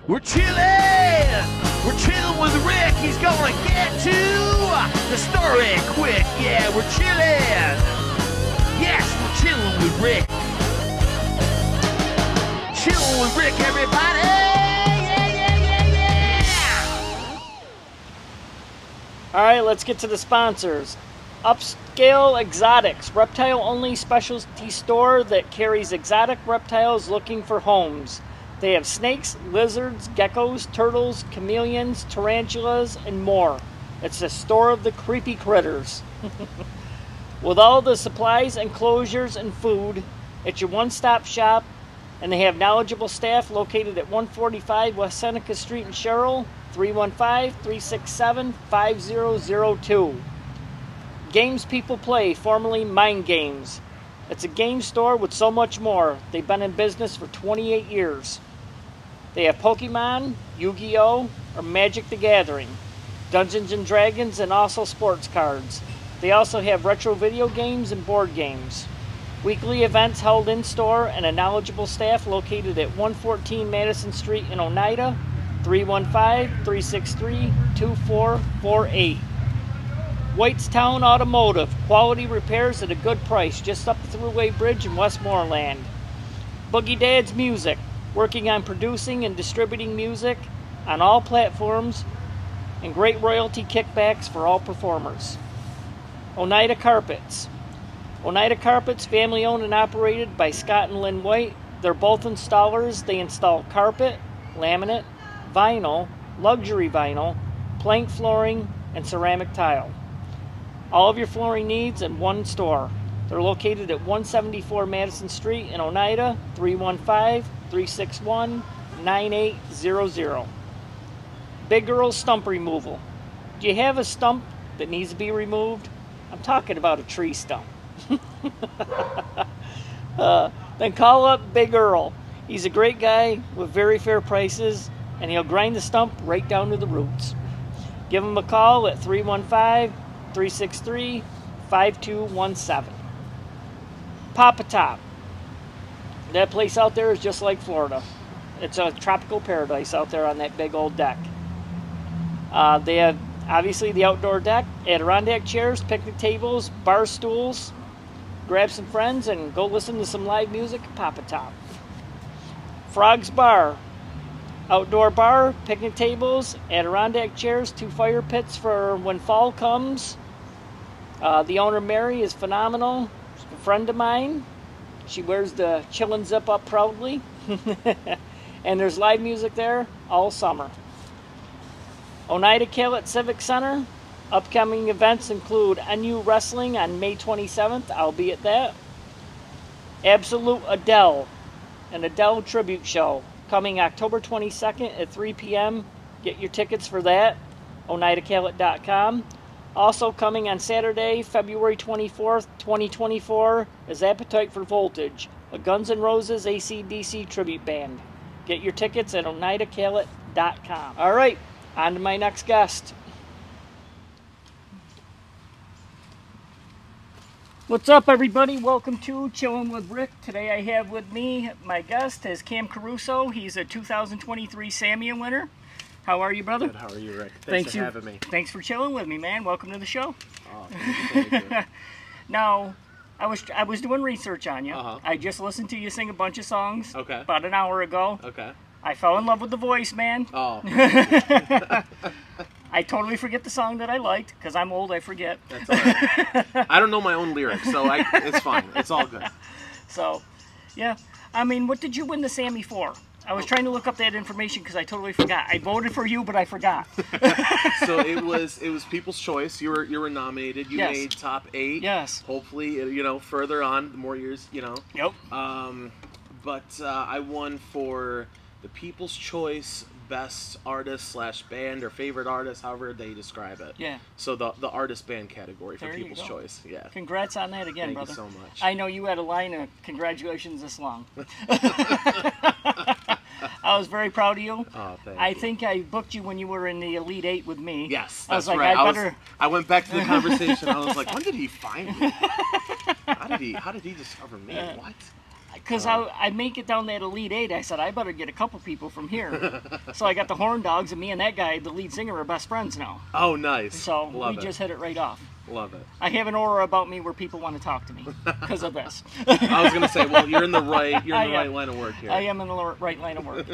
We're chillin'! We're chillin' with Rick. He's gonna get to the story quick. Yeah, we're chillin'. Yes, we're chillin' with Rick. Chillin' with Rick, everybody. Yeah. All right, let's get to the sponsors. Upscale Exotics, reptile-only specialty store that carries exotic reptiles looking for homes. They have snakes, lizards, geckos, turtles, chameleons, tarantulas, and more. It's the store of the creepy critters. With all the supplies, enclosures, and food, it's your one-stop shop, and they have knowledgeable staff located at 145 West Seneca Street in Sherrill, 315-367-5002. Games People Play, formerly Mind Games. It's a game store with so much more. They've been in business for 28 years. They have Pokemon, Yu-Gi-Oh!, or Magic the Gathering, Dungeons and Dragons, and also sports cards. They also have retro video games and board games. Weekly events held in-store and a knowledgeable staff located at 114 Madison Street in Oneida, 315-363-2448. Whitestown Automotive, quality repairs at a good price just up the Thruway Bridge in Westmoreland. Boogie Dad's Music, working on producing and distributing music on all platforms and great royalty kickbacks for all performers. Oneida Carpets. Oneida Carpets, family owned and operated by Scott and Lynn White. They're both installers. They install carpet, laminate, vinyl, luxury vinyl, plank flooring, and ceramic tile. All of your flooring needs in one store. They're located at 174 Madison Street in Oneida, 315-361-9800. Big Girl Stump Removal. Do you have a stump that needs to be removed? I'm talking about a tree stump. Then call up Big Earl. He's a great guy with very fair prices, and he'll grind the stump right down to the roots. Give him a call at 315-363-5217. Papa Top. That place out there is just like Florida. It's a tropical paradise out there on that big old deck. They have obviously the outdoor deck, Adirondack chairs, picnic tables, bar stools. Grab some friends and go listen to some live music at Papa Top. Frog's Bar. Outdoor bar, picnic tables, Adirondack chairs, 2 fire pits for when fall comes. The owner, Mary, is phenomenal. She's a friend of mine. She wears the chillin' zip up proudly. And there's live music there all summer. Oneida Calet Civic Center. Upcoming events include NU Wrestling on May 27th. I'll be at that. Absolute Adele, an Adele tribute show, coming October 22nd at 3 p.m. Get your tickets for that. OneidaCalet.com. Also coming on Saturday, February 24th, 2024, is Appetite for Voltage, a Guns N' Roses AC/DC tribute band. Get your tickets at OneidaCalet.com. All right, on to my next guest. What's up, everybody? Welcome to Chillin' with Rick. Today I have with me my guest is Cam Caruso. He's a 2023 Samia winner. How are you, brother? Good. How are you, Rick? Thanks for having me. Thanks for chilling with me, man. Welcome to the show. Oh, thank you. Now, I was doing research on you. I just listened to you sing a bunch of songs about an hour ago. Okay. I fell in love with the voice, man. Oh. I totally forget the song that I liked, because I'm old, I forget. That's all right. I don't know my own lyrics, so it's fine. It's all good. So, yeah. I mean, what did you win the Sammy for? I was trying to look up that information because I totally forgot. I voted for you, but I forgot. So it was People's Choice. You were nominated. You made top 8. Yes. Hopefully, further on, the more years, Yep. But I won for the People's Choice Best Artist / Band or Favorite Artist, however they describe it. Yeah. So the artist band category for People's Choice. Yeah. Congrats on that again, brother. Thank you so much. I know you had a line of congratulations this long. I was very proud of you. Oh, thank you. I think I booked you when you were in the Elite 8 with me. Yes, that's I was like, right. I went back to the conversation. I was like, when did he find me? How did he discover me? What? because I make it down that Elite 8. I said, I better get a couple people from here. So I got the Horn Dogs, and me and that guy, the lead singer, are best friends now. Oh, nice. So we just hit it right off. Love it. I have an aura about me where people want to talk to me because of this. I was gonna say, well, you're in the right line of work here. I am in the right line of work.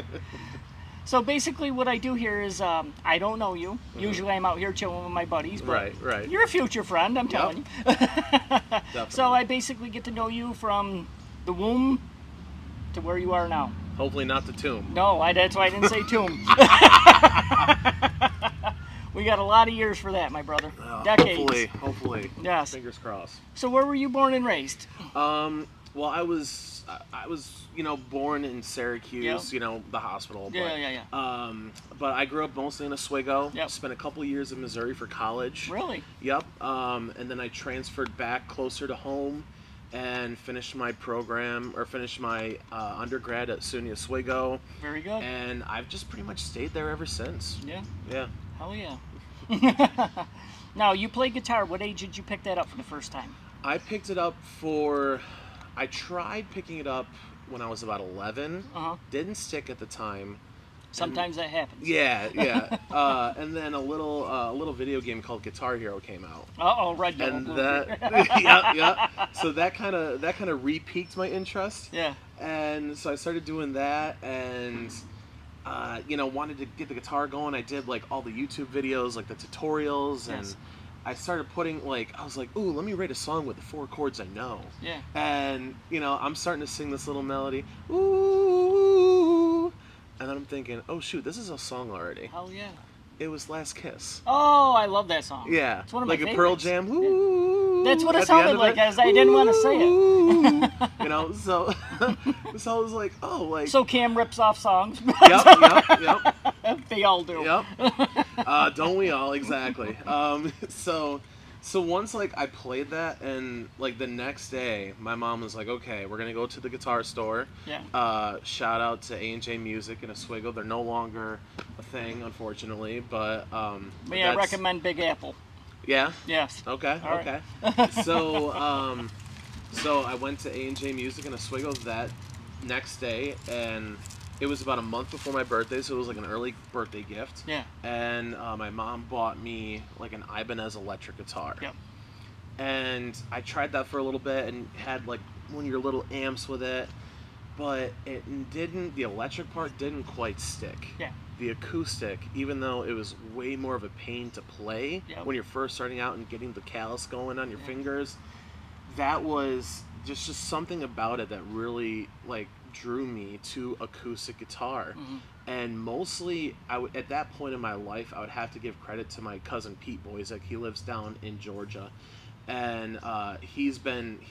So basically, what I do here is I don't know you. Usually, I'm out here chilling with my buddies. But right. You're a future friend, I'm telling you. Definitely. So I basically get to know you from the womb to where you are now. Hopefully not the tomb. No, that's why I didn't say tomb. We got a lot of years for that, my brother. Decades. Hopefully. Yes. Fingers crossed. So where were you born and raised? Well, I was, born in Syracuse, Yep. The hospital. Yeah. But I grew up mostly in Oswego. Yep. Spent a couple years in Missouri for college. Really? Yep. And then I transferred back closer to home and finished my undergrad at SUNY Oswego. Very good. And I've just pretty much stayed there ever since. Yeah. Yeah. Hell yeah. Now, you play guitar. What age did you pick that up for the first time? I tried picking it up when I was about 11. Didn't stick at the time. Sometimes that happens. Yeah. And then a little video game called Guitar Hero came out. Red Devil. And yeah. So that kind of re-piqued my interest. Yeah. And so I started doing that, and wanted to get the guitar going. I did like all the YouTube videos, like the tutorials, and Yes. I started putting I was like, ooh, let me write a song with the 4 chords I know. Yeah. And I'm starting to sing this little melody, ooh, and then I'm thinking, oh shoot, this is a song already. Hell yeah. It was Last Kiss. Oh, I love that song. Yeah. It's one of my favorites. favorites. A Pearl Jam. Ooh. That's what it at the end sounded of like. it. I didn't want to say it. So I was like, oh, like. So Cam rips off songs. Yep. They all do. Yep. Don't we all? Exactly. So once I played that, and the next day my mom was like, okay, we're gonna go to the guitar store. Yeah. Shout out to A&J Music in Oswego. They're no longer a thing, unfortunately, but May I recommend Big Apple? Yeah. Yes. Okay. All okay. So I went to A&J Music in Oswego that next day, and it was about a month before my birthday, so it was like an early birthday gift. Yeah. And my mom bought me an Ibanez electric guitar. Yep. And I tried that for a little bit and had one of your little amps with it, but the electric part didn't quite stick. Yeah. The acoustic, even though it was way more of a pain to play when you're first starting out and getting the callus going on your fingers, that was just something about it that really drew me to acoustic guitar. And mostly at that point in my life, I would have to give credit to my cousin Pete Boyzek. He lives down in Georgia, and he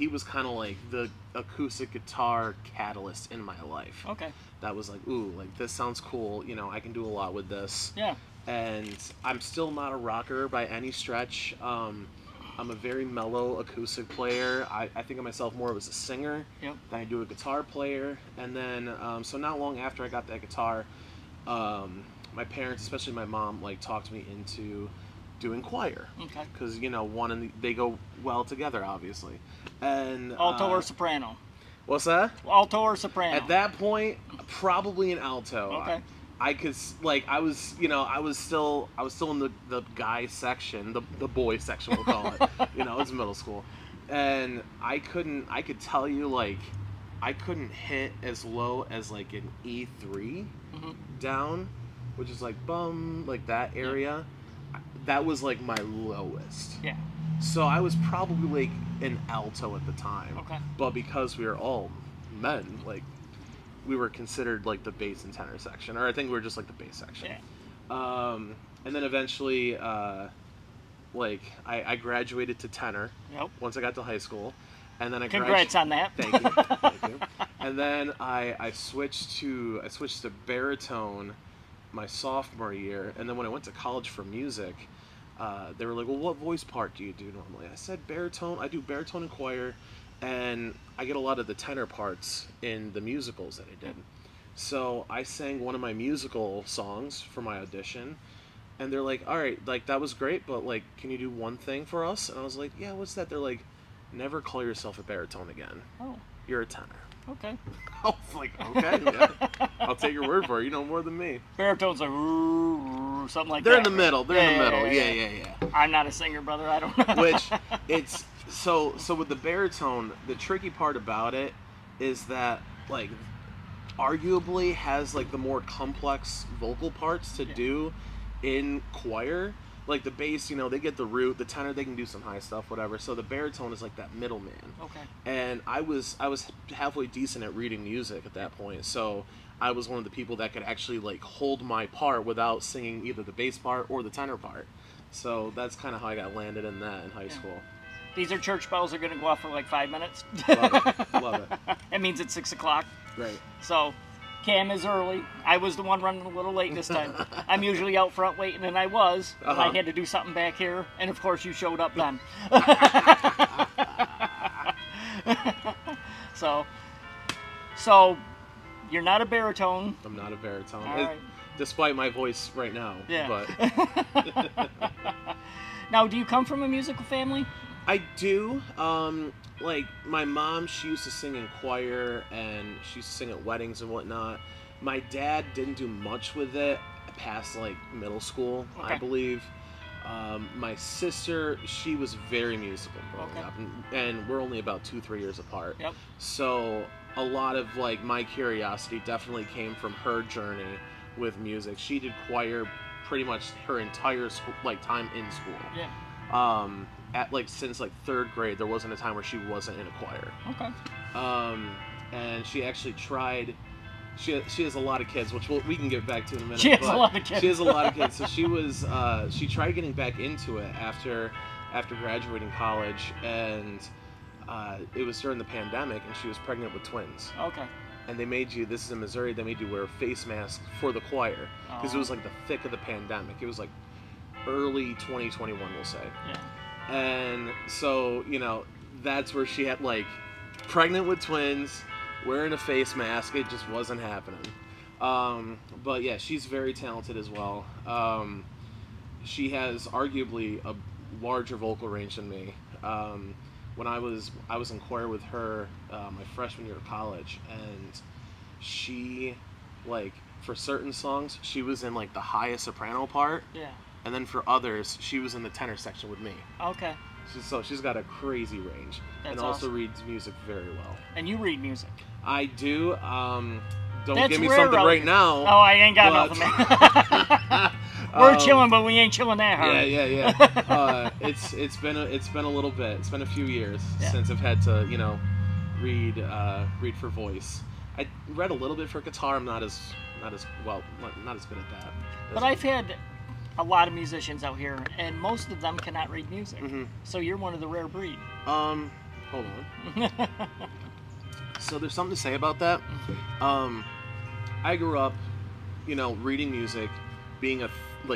was kind of like the acoustic guitar catalyst in my life. Okay. That was ooh, this sounds cool, I can do a lot with this. Yeah. And I'm still not a rocker by any stretch. I'm a very mellow acoustic player. I think of myself more as a singer than I do a guitar player. And then, so not long after I got that guitar, my parents, especially my mom, talked me into doing choir. Okay. Because, they go well together, obviously. And alto or soprano? What's that? Alto or soprano? At that point, probably an alto. Okay. I could I was still in the guy section, the boy section we'll call it. It's middle school, and I could tell you I couldn't hit as low as an E3 down, which is bum, that area. That was my lowest. Yeah. So I was probably an alto at the time. Okay. But because we were all men, we were considered the bass and tenor section, or I think we were just the bass section. Yeah. And then eventually, I graduated to tenor. Yep. Once I got to high school, and then Congrats on that. Thank you. Thank you. And then I switched to baritone my sophomore year, and then when I went to college for music, they were like, well, what voice part do you do normally? I said baritone. I do baritone and choir. And I get a lot of the tenor parts in the musicals that I did. So I sang one of my musical songs for my audition, and they're like, all right, that was great, but can you do one thing for us? And I was like, yeah, what's that? They're like, never call yourself a baritone again. Oh. You're a tenor. Okay. I was like, okay, yeah. I'll take your word for it. You know more than me. Baritone's like ooh, something like They're that. in the middle. They're in the middle. Yeah. I'm not a singer, brother. I don't know. Which it's so with the baritone, the tricky part about it is that like arguably has like the more complex vocal parts to do in choir. Like the bass, you know, they get the root. The tenor, they can do some high stuff, whatever. So the baritone is like that middleman. Okay. And I was halfway decent at reading music at that point. So I was one of the people that could actually like hold my part without singing either the bass part or the tenor part. So that's kind of how I got landed in that in high school. These are church bells are going to go off for like 5 minutes. Love it. Love it. It means it's 6 o'clock. Right. So Cam is early. I was the one running a little late this time. I'm usually out front waiting, and I was. And I had to do something back here, and of course you showed up then. So you're not a baritone. I'm not a baritone. All right. Despite my voice right now. Yeah. But Now, do you come from a musical family? I do. Like my mom, she used to sing in choir and she used to sing at weddings and whatnot. My dad didn't do much with it past like middle school, I believe. My sister, she was very musical growing up, and we're only about 2-3 years apart. Yep. So a lot of like my curiosity definitely came from her journey with music. She did choir pretty much her entire school, like time in school. Yeah. At like since like 3rd grade, there wasn't a time where she wasn't in a choir. Okay. And she actually tried. She has a lot of kids, which we can get back to in a minute. She has a lot of kids. She has a lot of kids. So she was she tried getting back into it after graduating college, and it was during the pandemic, and she was pregnant with twins. Okay. And they made you, this is in Missouri, they made you wear a face mask for the choir because it was like the thick of the pandemic. It was like early 2021, we'll say. Yeah. And so, you know, that's where she had like pregnant with twins, wearing a face mask. It just wasn't happening. But yeah, she's very talented as well. She has arguably a larger vocal range than me. When I was in choir with her my freshman year of college, and she, like, for certain songs, she was in like the highest soprano part. Yeah. And then for others, she was in the tenor section with me. Okay. So she's got a crazy range. That's and also awesome. Reads music very well. And you read music? I do. Don't That's give me rare, something though. right now. Oh, I ain't got nothing, man. We're chilling, but we ain't chilling that hard. Yeah. It's been a little bit. It's been a few years since I've had to, you know, read for voice. I read a little bit for guitar. I'm not as good at that. But I've had a lot of musicians out here, and most of them cannot read music. Mm-hmm. So you're one of the rare breed. Hold on. So there's something to say about that. I grew up, you know, reading music, being a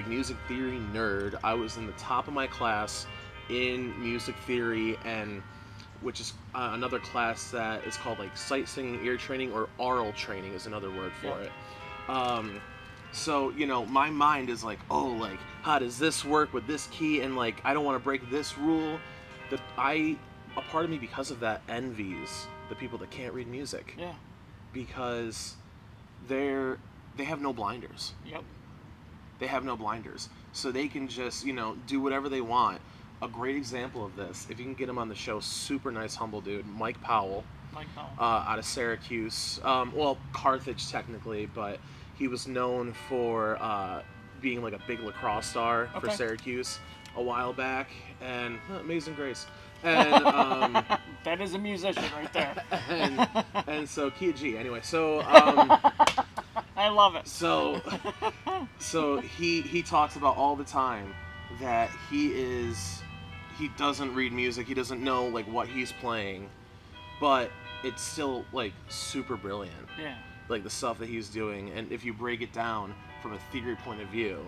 music theory nerd. I was in the top of my class in music theory, and which is another class that is called like sight singing ear training, or aural training is another word for it. So, you know, my mind is like, oh, like, how does this work with this key? And like, I don't want to break this rule. A part of me, because of that, envies the people that can't read music. Yeah. Because they have no blinders. Yep. They have no blinders. So they can just, you know, do whatever they want. A great example of this, if you can get him on the show, super nice, humble dude, Mike Powell. Out of Syracuse. Well, Carthage technically, but he was known for being like a big lacrosse star for Syracuse a while back, and Amazing Grace. And that is a musician right there. and so Kia G. Anyway, so I love it. So he talks about all the time that he doesn't read music. He doesn't know like what he's playing, but it's still like super brilliant. Yeah. Like the stuff that he's doing, and if you break it down from a theory point of view,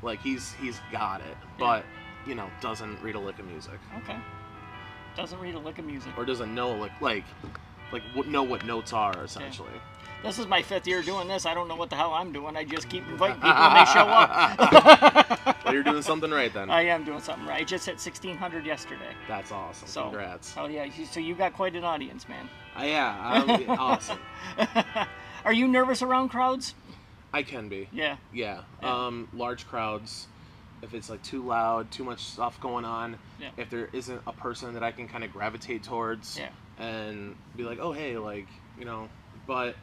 like he's got it, but you know, doesn't read a lick of music. Okay. Doesn't read a lick of music. Or doesn't know know what notes are, essentially. Yeah. This is my 5th year doing this. I don't know what the hell I'm doing. I just keep inviting people when they show up. Well, you're doing something right then. I am doing something right. I just hit 1,600 yesterday. That's awesome. So, congrats. Oh yeah, so you got quite an audience, man. Yeah, awesome. Are you nervous around crowds? I can be. Yeah. Yeah. Large crowds. If it's like too loud, too much stuff going on, if there isn't a person that I can kind of gravitate towards and be like, oh, hey, like, you know, but,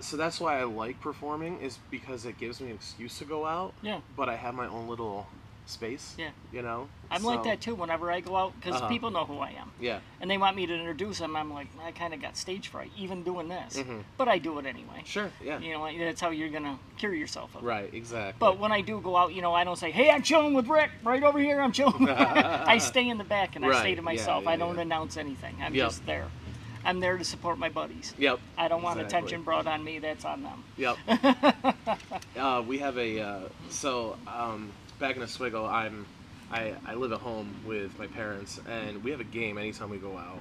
so that's why I like performing, is because it gives me an excuse to go out. Yeah. But I have my own little space. Yeah. You know? I'm like that too whenever I go out, because people know who I am. Yeah. And they want me to introduce them. I'm like, I kind of got stage fright, even doing this. But I do it anyway. Sure, yeah. You know, that's how you're going to cure yourself of it. Right, exactly. But when I do go out, you know, I don't say, hey, I'm chilling with Rick. Right over here, I'm chilling. I stay in the back and I say to myself, I don't announce anything. I'm just there. I'm there to support my buddies. Yep. I don't want attention brought on me. That's on them. Yep. We have a, back in Oswego, I live at home with my parents, and we have a game anytime we go out,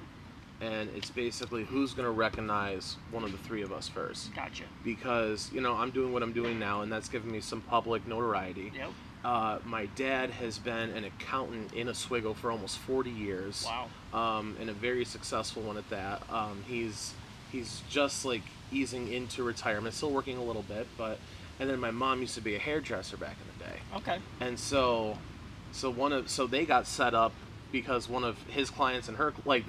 and it's basically who's going to recognize one of the three of us first. Gotcha. Because, you know, I'm doing what I'm doing now, and that's giving me some public notoriety. Yep. My dad has been an accountant in Oswego for almost 40 years. Wow. And a very successful one at that. He's just like easing into retirement, still working a little bit, but, and then my mom used to be a hairdresser back in the day. Okay. And so they got set up because one of his clients and her, like,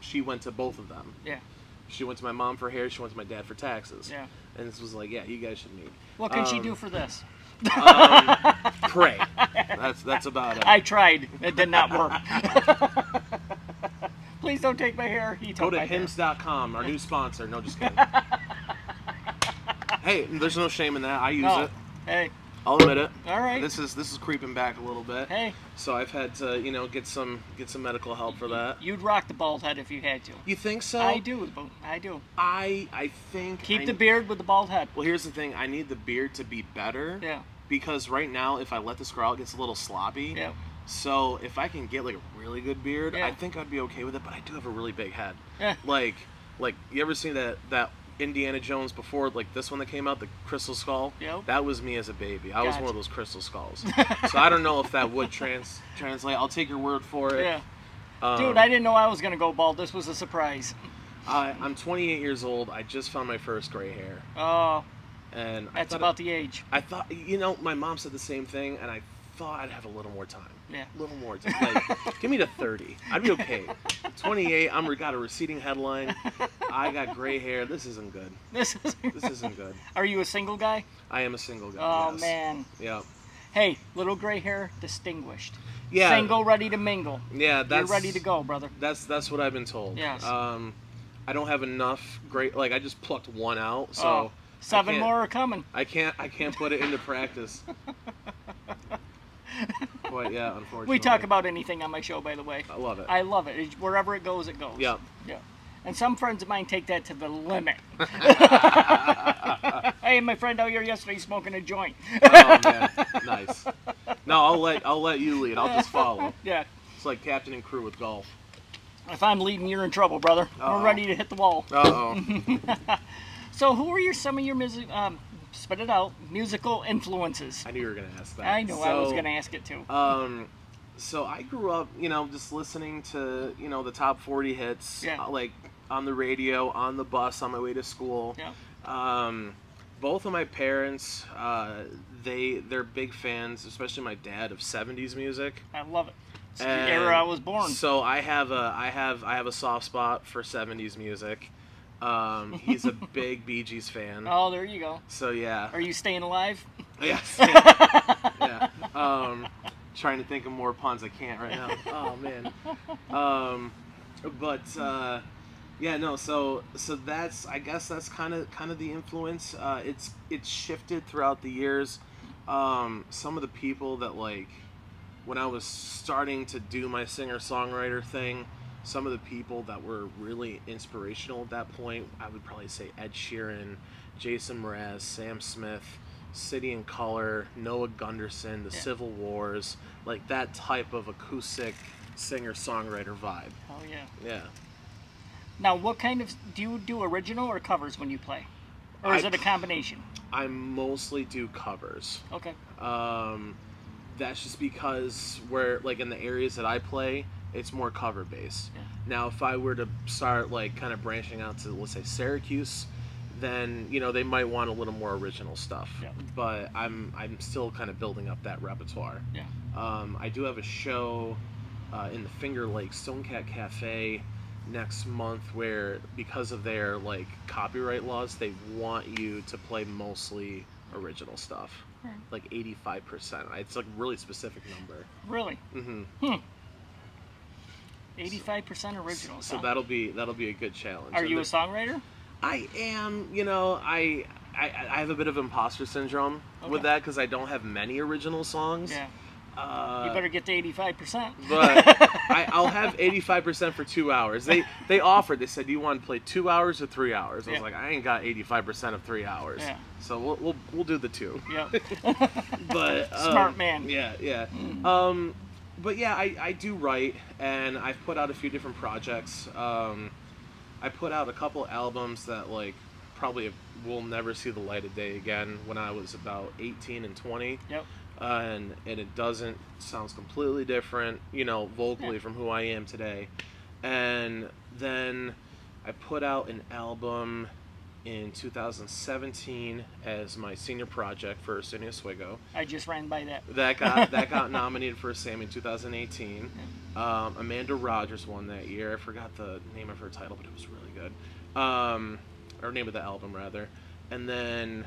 she went to both of them. Yeah. She went to my mom for hair, she went to my dad for taxes. Yeah. And this was like, yeah, you guys should meet. What can she do for this? Pray. That's about it. I tried. It did not work. Please don't take my hair. Go to hims.com, our new sponsor. No, just kidding. Hey, there's no shame in that. I use it. Hey. I'll admit it. All right. This is creeping back a little bit. Hey. So I've had to, you know, get some medical help for that. You'd rock the bald head if you had to. You think so? I do. I do. I think. Keep the beard with the bald head. Well, here's the thing. I need the beard to be better. Yeah. Because right now, if I let this grow out, it gets a little sloppy. Yeah. So if I can get like a really good beard, I think I'd be okay with it. But I do have a really big head. Yeah. Like you ever seen that Indiana Jones before, like this one that came out, the Crystal Skull? Yep. That was me as a baby. I was one of those Crystal Skulls. So I don't know if that would translate. I'll take your word for it. Yeah. Dude, I didn't know I was going to go bald. This was a surprise. I'm 28 years old. I just found my first gray hair. Oh. And that's about the age. I thought, you know, my mom said the same thing, and I thought I'd have a little more time. Yeah. A little more time. Like, give me to 30. I'd be okay. 28, got a receding headline. I got gray hair. This isn't good. This isn't good. Are you a single guy? I am a single guy. Oh, yes. man. Yeah. Hey, little gray hair, distinguished. Yeah. Single, ready to mingle. Yeah, you're ready to go, brother. That's what I've been told. Yes. I don't have enough like I just plucked one out, so 7 more are coming. I can't put it into practice. But yeah, unfortunately. We talk about anything on my show, by the way. I love it. I love it. Wherever it goes, it goes. Yeah. Yeah. And some friends of mine take that to the limit. Hey, my friend out here yesterday smoking a joint. Oh man, nice. No, I'll let you lead. I'll just follow. Yeah. It's like captain and crew with golf. If I'm leading, you're in trouble, brother. We're ready to hit the wall. So, who are some of your spit it out, musical influences? I knew you were going to ask that. I know, I was going to ask it too. So I grew up, you know, just listening to, you know, the top 40 hits, like on the radio, on the bus, on my way to school. Yeah. Both of my parents, they're big fans, especially my dad, of 70s music. I love it. It's the era I was born. So I have a soft spot for 70s music. He's a big Bee Gees fan. Oh, there you go. So yeah. Are you staying alive? Yes. Yeah. Trying to think of more puns. I can't right now. Oh man. Yeah, no. So that's, I guess that's kind of the influence. It's shifted throughout the years. Some of the people that, like, when I was starting to do my singer-songwriter thing, some of the people that were really inspirational at that point, I would probably say Ed Sheeran, Jason Mraz, Sam Smith, City and Color, Noah Gunderson, the Civil Wars, like that type of acoustic singer-songwriter vibe. Oh yeah. Yeah. Now, what kind of, do you do original or covers when you play? Or is it a combination? I mostly do covers. Okay. That's just because where, like, in the areas that I play, it's more cover based. Yeah. Now, if I were to start, like, kind of branching out to, let's say, Syracuse, then, you know, they might want a little more original stuff. Yeah. But I'm still kind of building up that repertoire. Yeah. I do have a show in the Finger Lakes Stonecat Cafe next month where, because of their, like, copyright laws, they want you to play mostly original stuff. Like 85%. It's like a really specific number. Really? Mm-hmm. 85% original. So that'll be a good challenge. Are you a songwriter? I am. You know, I have a bit of imposter syndrome with that because I don't have many original songs. Yeah. You better get to 85%. But I'll have 85% for 2 hours. They offered. They said, "Do you want to play 2 hours or 3 hours?" I was like, "I ain't got 85% of 3 hours." Yeah. So we'll do the 2. Yeah. But smart man. Yeah, yeah. But yeah, I do write, and I've put out a few different projects. I put out a couple albums that, like, probably will never see the light of day again when I was about 18 and 20. Yep. And it sounds completely different, you know, vocally from who I am today. And then I put out an album in 2017 as my senior project for Arsenio Oswego. I just ran by that. That got nominated for a Sammy in 2018. Yeah. Amanda Rogers won that year. I forgot the name of her title, but it was really good. Or name of the album, rather. And then,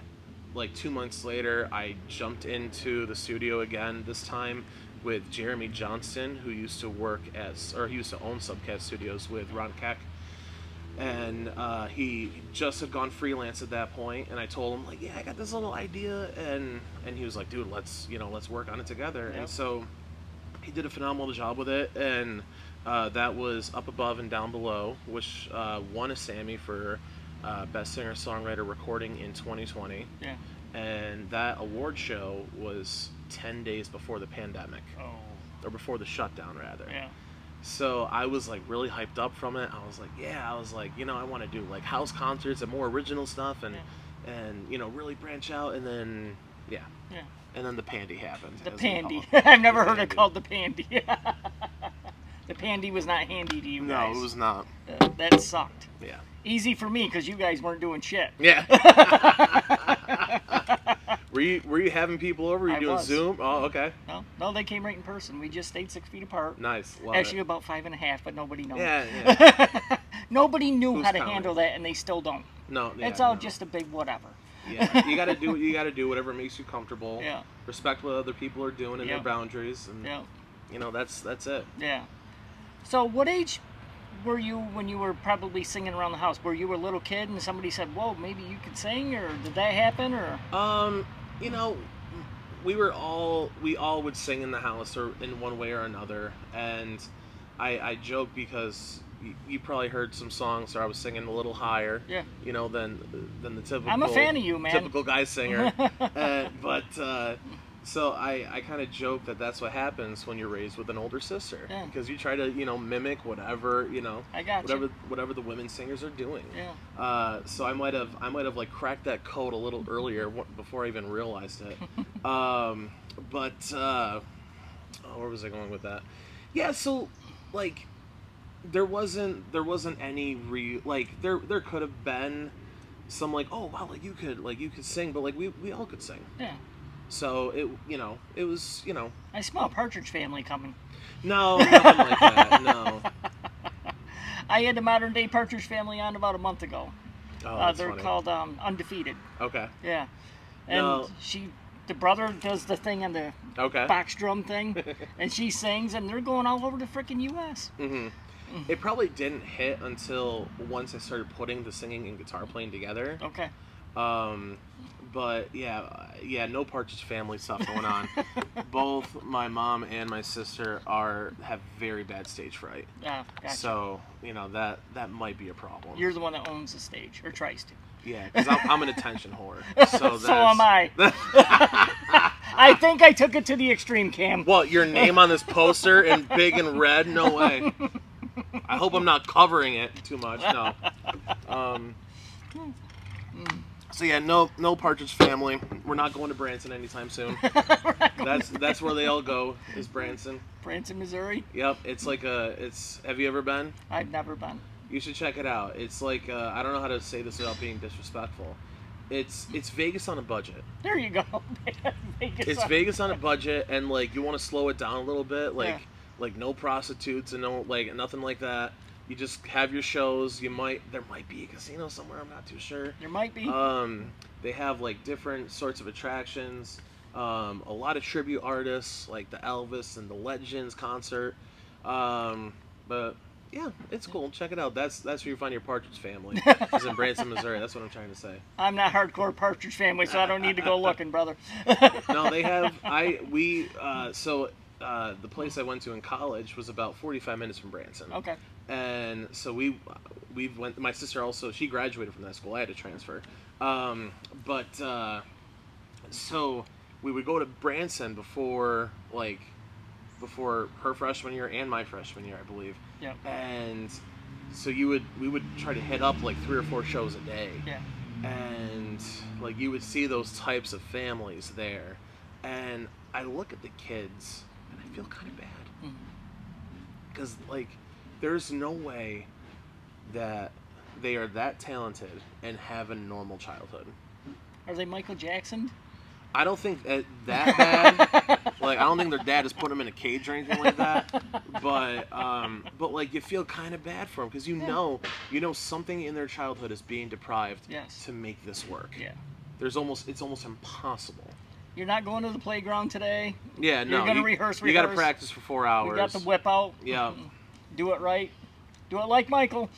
like 2 months later, I jumped into the studio again, this time with Jeremy Johnston, who used to he used to own Subcat Studios with Ron Keck. And he just had gone freelance at that point, and I told him, like, yeah, I got this little idea, and he was like, dude, let's work on it together. Yep. And so he did a phenomenal job with it, and that was Up Above and Down Below, which won a Sammy for Best Singer-Songwriter Recording in 2020. Yeah. And that award show was 10 days before the pandemic. Oh. Or before the shutdown, rather. Yeah. So I was, like, really hyped up from it. I was like, you know, I want to do, like, house concerts and more original stuff and you know, really branch out. And then, yeah. And then the pandy happened. The pandy. I've never heard it called the pandy. The pandy was not handy to you guys. No, it was not. That sucked. Yeah. Easy for me, because you guys weren't doing shit. Yeah. Were you having people over? Were you doing Zoom? Oh, okay. No, they came right in person. We just stayed 6 feet apart. Nice. Actually, about 5.5, but nobody knows. Yeah. Nobody knew how to handle that, and they still don't. No. Yeah, it's all just a big whatever. Yeah. You gotta do what you gotta do. Whatever makes you comfortable. Yeah. Respect what other people are doing and their boundaries, and you know, that's it. Yeah. So, what age were you when you were probably singing around the house? Were you a little kid and somebody said, "Whoa, maybe you could sing," or did that happen, or? You know, we all would sing in the house or in one way or another, and I joke because you probably heard some songs where I was singing a little higher, you know, than the typical. I'm a fan of you, man. Typical guy singer, but so I kind of joke that that's what happens when you're raised with an older sister, because you try to, you know, mimic whatever, you know, whatever the women singers are doing. Yeah. So I might have like cracked that code a little earlier before I even realized it. But where was I going with that? Yeah. So like there wasn't any there could have been some, like, oh wow, like you could sing, but like we all could sing. Yeah. So it was. I smell a Partridge Family coming. No, nothing like that. No. I had the Modern Day Partridge Family on about a month ago. Oh, that's they're funny. called Undefeated. Okay. Yeah. And the brother does the thing on the box drum thing, and she sings, and they're going all over the frickin' U.S. Mm-hmm. It probably didn't hit until once I started putting the singing and guitar playing together. Okay. But yeah, no Partridge Family stuff going on. Both my mom and my sister have very bad stage fright. Gotcha. So that might be a problem. You're the one that owns the stage, or tries to. Yeah, because I'm an attention whore. So am I. I think I took it to the extreme, Cam. What, your name on this poster in big and red? No way. I hope I'm not covering it too much. No. So yeah, no Partridge Family. We're not going to Branson anytime soon. That's where they all go, is Branson. Branson, Missouri? Yep, it's like have you ever been? I've never been. You should check it out. It's like I don't know how to say this without being disrespectful. It's Vegas on a budget. There you go. Vegas on a budget, and like you want to slow it down a little bit, like no prostitutes and no like nothing like that. You just have your shows. There might be a casino somewhere. I'm not too sure. There might be. They have like different sorts of attractions. A lot of tribute artists like the Elvis and the Legends concert. But yeah, it's cool. Check it out. That's where you find your Partridge Family. It's in Branson, Missouri. That's what I'm trying to say. I'm not hardcore Partridge Family, so I don't need to go looking, brother. No, they have. The place I went to in college was about 45 minutes from Branson. Okay. And so we went. My sister also, she graduated from that school. I had to transfer. So we would go to Branson before her freshman year and my freshman year, I believe. Yeah. And so we would try to hit up like 3 or 4 shows a day. Yeah. And like you would see those types of families there, and I look at the kids and I feel kind of bad because like there's no way that they are that talented and have a normal childhood. Are they Michael Jackson? I don't think that bad. Like, I don't think their dad has put them in a cage or anything like that. But like, you feel kind of bad for them because you know something in their childhood is being deprived to make this work. Yeah. It's almost impossible. You're not going to the playground today. Yeah, no. You're going to rehearse. You got to practice for 4 hours. We got the whip out. Yeah. Do it right. Do it like Michael.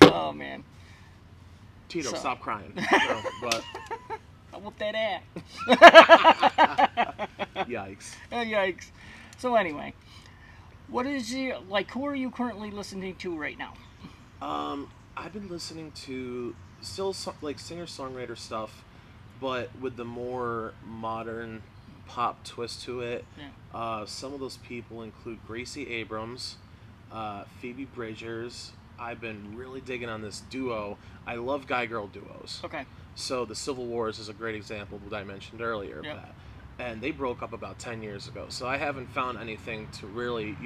Oh man. Tito, stop crying. But I'll whoop that ass. Yikes. Yikes. So anyway, what is who are you currently listening to right now? I've been listening to still like singer-songwriter stuff, but with the more modern pop twist to it. Yeah. Some of those people include Gracie Abrams, Phoebe Bridgers. I've been really digging on this duo. I love guy-girl duos. Okay. So the Civil Wars is a great example that I mentioned earlier of that. And they broke up about 10 years ago. So I haven't found anything to really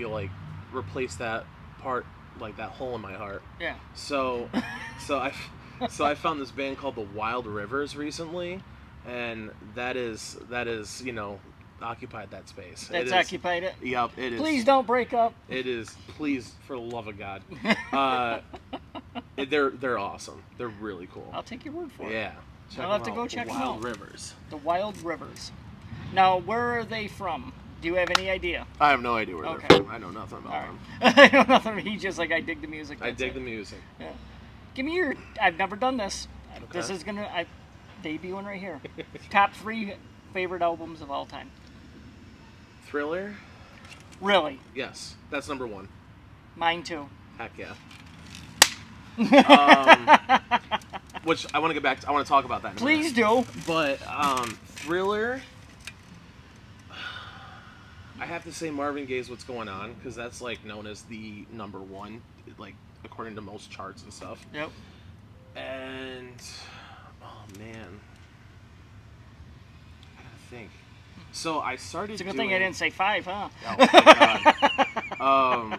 replace that part, like that hole in my heart. Yeah. So I found this band called the Wild Rivers recently, and that is occupied that space. That's occupied it? Yep, it is. Please don't break up. It is. Please, for the love of God. They're awesome. They're really cool. I'll take your word for it. Yeah. I'll have to go check them out. Wild Rivers. The Wild Rivers. Now, where are they from? Do you have any idea? I have no idea where they're from. I know nothing about them. I know nothing. He's just like, I dig the music. I dig the music. Yeah. Give me your... I've never done this. Okay. This is going to... debuting right here. Top 3 favorite albums of all time. Thriller? Really? Yes. That's number 1. Mine too. Heck yeah. Which I want to get back to. I want to talk about that in a minute. Please do. But Thriller, I have to say Marvin Gaye's What's Going On, because that's like known as the number 1, like according to most charts and stuff. Yep. And oh man, I gotta think. So I started. It's a good thing I didn't say 5, huh? Oh my God.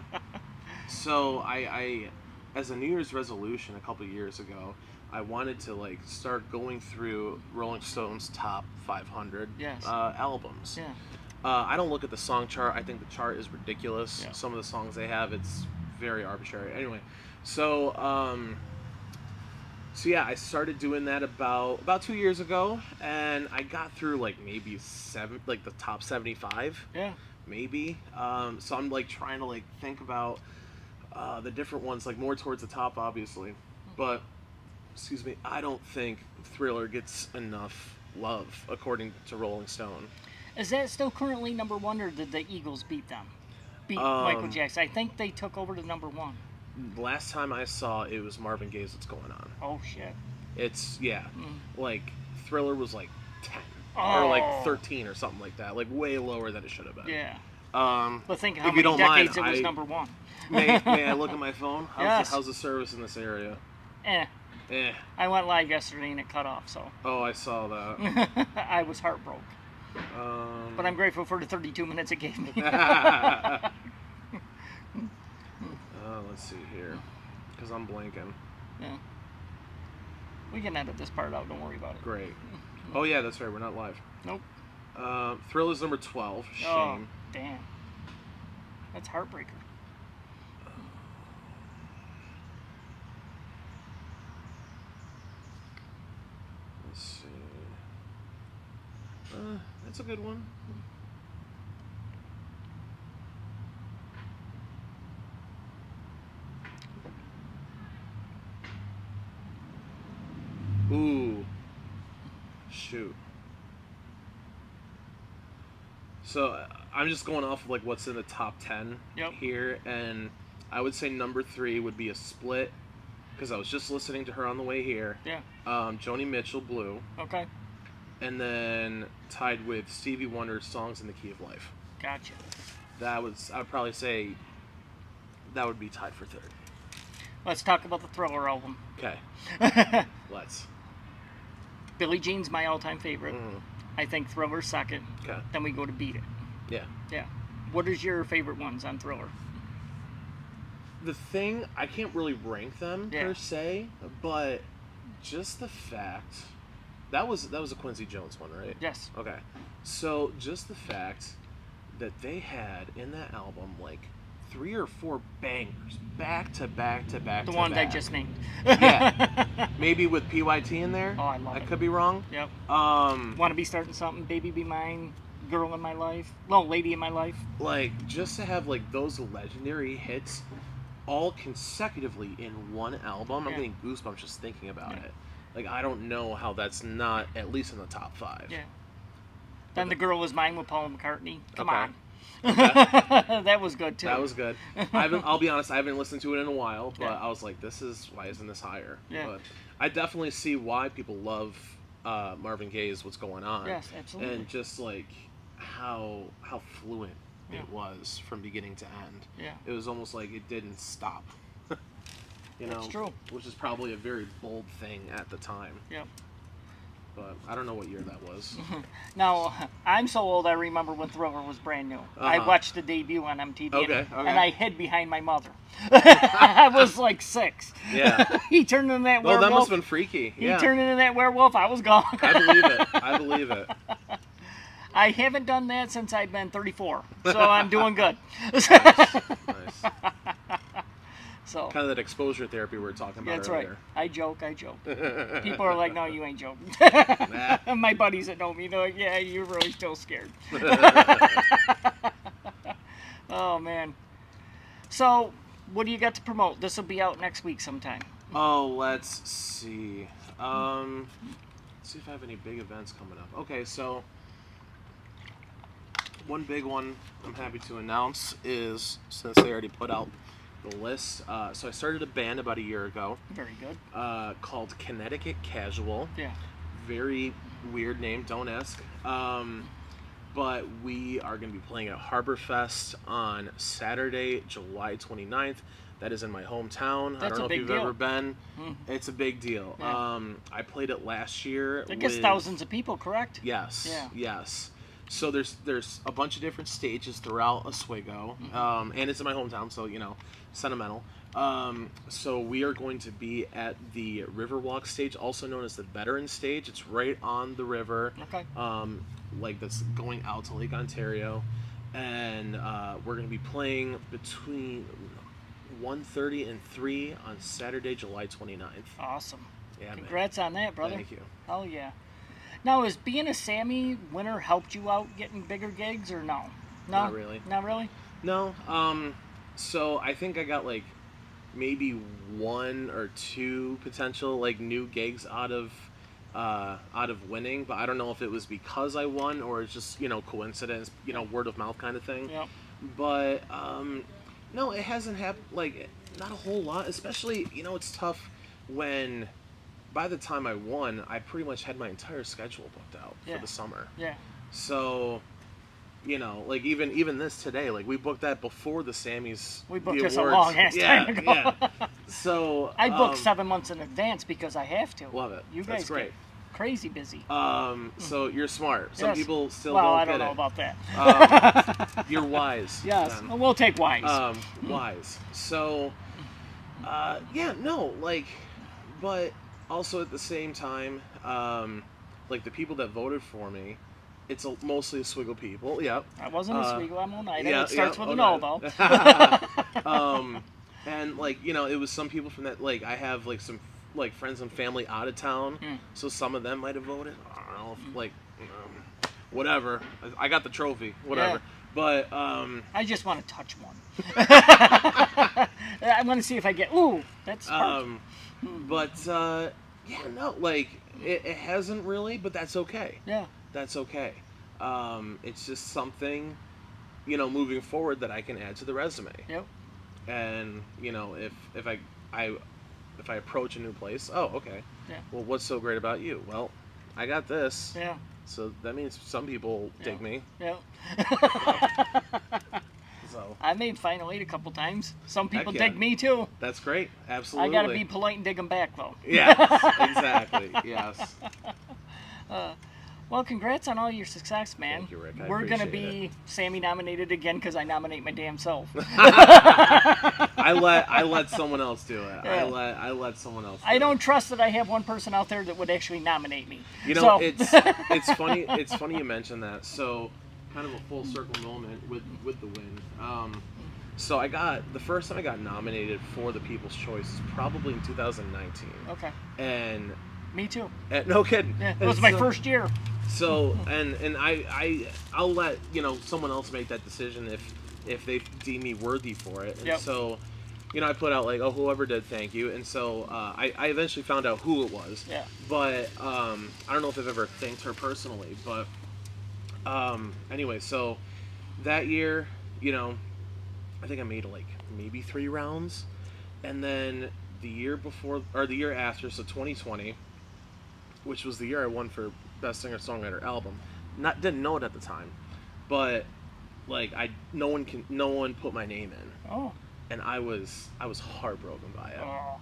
So I, as a New Year's resolution a couple years ago, I wanted to start going through Rolling Stone's top 500 albums. Yeah. I don't look at the song chart. I think the chart is ridiculous. Yeah. Some of the songs they have, it's very arbitrary. Anyway, so yeah, I started doing that about 2 years ago, and I got through maybe the top 75. Yeah. Maybe. So I'm trying to think about the different ones, more towards the top, obviously. But excuse me, I don't think Thriller gets enough love according to Rolling Stone. Is that still currently number 1, or did the Eagles beat them? Michael Jackson. I think they took over to number 1. Last time I saw it was Marvin Gaye's What's Going On. Oh shit. It's Thriller was 10 or 13 or something like that, way lower than it should have been. Yeah. But think how many decades it was number 1. May I look at my phone? How's the service in this area? I went live yesterday and it cut off, so. Oh, I saw that. I was heartbroken. But I'm grateful for the 32 minutes it gave me. Let's see here, because I'm blanking. Yeah. We can edit this part out. Don't worry about it. Great. Oh yeah, that's right. We're not live. Nope. Thriller's number 12. Shame. Oh, damn. That's heartbreaker. Let's see. That's a good one. Ooh. Shoot. So I'm just going off of like what's in the top 10 here, and I would say number 3 would be a split, because I was just listening to her on the way here. Yeah. Joni Mitchell, Blue. Okay. And then tied with Stevie Wonder's Songs in the Key of Life. Gotcha. I'd probably say that would be tied for 3rd. Let's talk about the Thriller album. Okay. Let's. Billie Jean's my all-time favorite. Mm-hmm. I think Thriller's second. Okay. Then we go to Beat It. Yeah. Yeah. What is your favorite ones on Thriller? The thing, I can't really rank them per se, but just the fact that was a Quincy Jones one, right? Yes. Okay. So just the fact that they had in that album like 3 or 4 bangers back to back to back. The ones I just named. Yeah. Maybe with PYT in there. Oh, I love it. I could be wrong. Yep. Want to Be Starting Something, Baby Be Mine, Girl in My Life, well, Lady in My Life. Like, just to have like those legendary hits all consecutively in one album, I'm getting goosebumps just thinking about it. Like, I don't know how that's not at least in the top 5. Yeah. Then The Girl Is Mine with Paul McCartney. Come on. Okay. That was good too. That was good. I'll be honest, I haven't listened to it in a while, but I was like, why isn't this higher? Yeah. But I definitely see why people love Marvin Gaye's What's Going On. Yes, absolutely. And just like how fluent it was from beginning to end. Yeah. It was almost like it didn't stop. You know, that's true. Which is probably a very bold thing at the time. Yep. But I don't know what year that was. Now, I'm so old I remember when Thriller was brand new. I watched the debut on MTV, and I hid behind my mother. I was like 6. Yeah. He turned into that werewolf. Well, that must have been freaky. He turned into that werewolf. I was gone. I believe it. I believe it. I haven't done that since I've been 34, so I'm doing good. Nice. So, kind of that exposure therapy we were talking about that's earlier. right. I joke. People are like, no, you ain't joking. Nah. My buddies that know me, they're like, yeah, you're really still scared. Oh, man. So, what do you got to promote? This will be out next week sometime. Oh, let's see. Let's see if I have any big events coming up. Okay, so one big one I'm happy to announce is, since they already put out the list, so I started a band about a year ago. Very good. Called Connecticut Casual. Yeah. Very weird name, don't ask. But we are going to be playing at Harborfest on Saturday, July 29th. That is in my hometown. That's I don't know if you've deal. ever been. It's a big deal. Yeah. I played it last year. It gets thousands of people, correct? Yes. Yeah. Yes. So there's a bunch of different stages throughout Oswego, and it's in my hometown, so sentimental. So we are going to be at the Riverwalk stage, also known as the Veteran stage. It's right on the river. Okay. Like that's going out to Lake Ontario, and we're going to be playing between 1:30 and 3 on Saturday, July 29th. Awesome. Yeah, Congrats on that, brother. Thank you. Oh yeah. Now, is being a Sammy winner helped you out getting bigger gigs, or no? No, not really. Not really. No. So I think I got like maybe 1 or 2 potential like new gigs out of winning, but I don't know if it was because I won or it's just coincidence, word of mouth kind of thing. Yep. But no, it hasn't happened. Like not a whole lot. Especially it's tough when by the time I won, I pretty much had my entire schedule booked out for the summer. Yeah. So you know, like even this today, like we booked that before the Sammys. We booked the this a awards. long ass time ago. Yeah. So I book 7 months in advance because I have to. Love it. You That's guys great. get crazy busy. So you're smart. Some Yes. people still well, don't I get don't know it. about that. You're wise. Yes, then. we'll take wise. Wise. So, yeah, no, like, but also at the same time, like the people that voted for me, it's mostly Oswego people. Yep. I wasn't Oswego. I'm Oneida. Yeah, It starts with an Oneida. O, though. And like, you know, it was some people from that. Like, I have like some like friends and family out of town, so some of them might have voted. I don't know, if, like, whatever. I got the trophy. Whatever. Yeah. But I just want to touch one. I want to see if I get. Ooh, that's. But yeah, no, like it hasn't really, but that's okay. Yeah. That's okay. It's just something, you know, moving forward that I can add to the resume. Yep. And you know, if I approach a new place, oh, okay. Yeah. Well, what's so great about you? Well, I got this. Yeah. So that means some people dig me. Yeah. So I made Final 8 a couple times. Some people yeah. dig me too. that's great. Absolutely. I gotta be polite and dig them back though. Yes, exactly. Yes. Well, congrats on all your success, man. Thank you, Rick. I We're gonna appreciate be Sammy nominated again because I nominate my damn self. I let someone else do it. Yeah. I let someone else. I don't trust that I have one person out there that would actually nominate me. You know, so. it's funny. It's funny you mentioned that. So, kind of a full circle moment with the win. So the first time I got nominated for the People's Choice is probably in 2019. Okay. And Me too. no kidding. Yeah, it was my first year. So and I'll let someone else make that decision if they deem me worthy for it. And Yep. so, I put out like, oh, whoever did, thank you. And so I eventually found out who it was. Yeah. But I don't know if I've ever thanked her personally. But anyway, so that year, I think I made like maybe 3 rounds, and then the year before or the year after, so 2020, which was the year I won for Best Singer-Songwriter Album. Didn't know it at the time, but like no one put my name in. Oh. And I was heartbroken by it. Oh.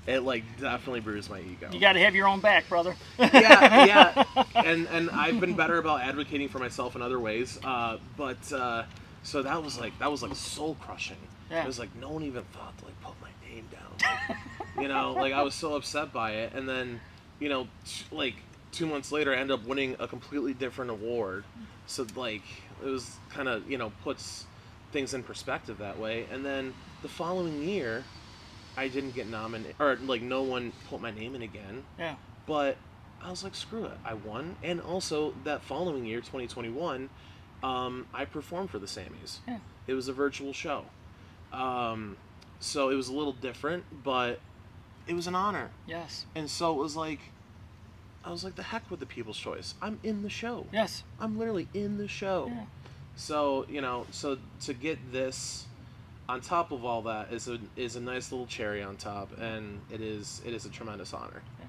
It like definitely bruised my ego. You got to have your own back, brother. yeah. And I've been better about advocating for myself in other ways. So that was like soul crushing. Yeah. It was like no one even thought to like put my name down. Like I was so upset by it, and then like 2 months later, I ended up winning a completely different award. So like it was kind of puts things in perspective that way. And then the following year, I didn't get nominated, or like no one put my name in again. Yeah. But I was like, screw it, I won. And also that following year, 2021, I performed for the Sammys. Yeah. It was a virtual show. So it was a little different, but it was an honor. Yes. And so it was like, I was like, the heck with the People's Choice. I'm in the show. Yes. I'm literally in the show. Yeah. So, so to get this on top of all that is a nice little cherry on top, and it is a tremendous honor. Yeah.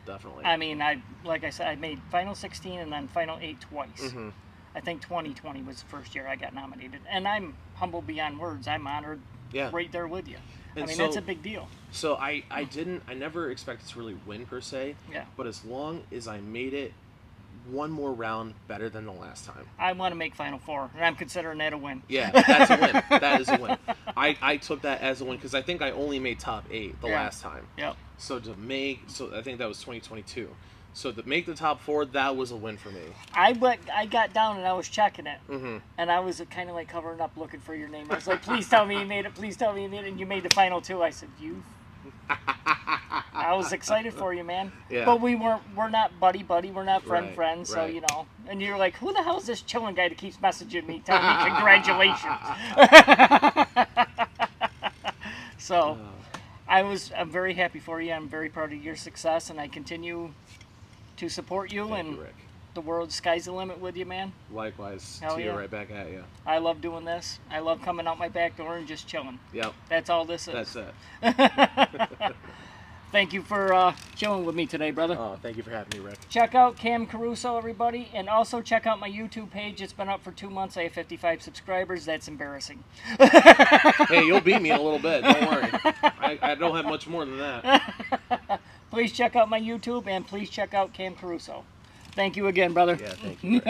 Definitely. I mean, like I said, I made Final 16 and then Final 8 twice. Mm-hmm. I think 2020 was the first year I got nominated, and I'm humbled beyond words. I'm honored. Yeah. Right there with you. And I mean, so, that's a big deal. So I never expected to really win per se. Yeah. But as long as I made it one more round better than the last time. I want to make Final 4, and I'm considering that a win. Yeah, that's a win. That is a win. I took that as a win because I think I only made top 8 the last time. Yep. So I think that was 2022. So to make the top 4, that was a win for me. I got down and I was checking it, mm-hmm. and I was kind of like covering up, looking for your name. I was like, "Please tell me you made it. Please tell me you made it." And you made the Final 2. I said, "You." I was excited for you, man. Yeah. But we're not buddy. We're not friend. Right. So And you're like, "Who the hell is this chilling guy that keeps messaging me, telling me congratulations?" So, I'm very happy for you. I'm very proud of your success, and I continue to support you. Thank and you, Rick. The world's sky's the limit with you, man. Likewise. Hell to you, yeah. right back at you. I love doing this. I love coming out my back door and just chilling. Yep. That's all this is. That's it. Thank you for chilling with me today, brother. Oh, thank you for having me, Rick. Check out Cam Caruso, everybody, and also check out my YouTube page. It's been up for 2 months. I have 55 subscribers. That's embarrassing. Hey, you'll beat me in a little bit. Don't worry. I don't have much more than that. Please check out my YouTube, and please check out Cam Caruso. Thank you again, brother. Yeah, thank you.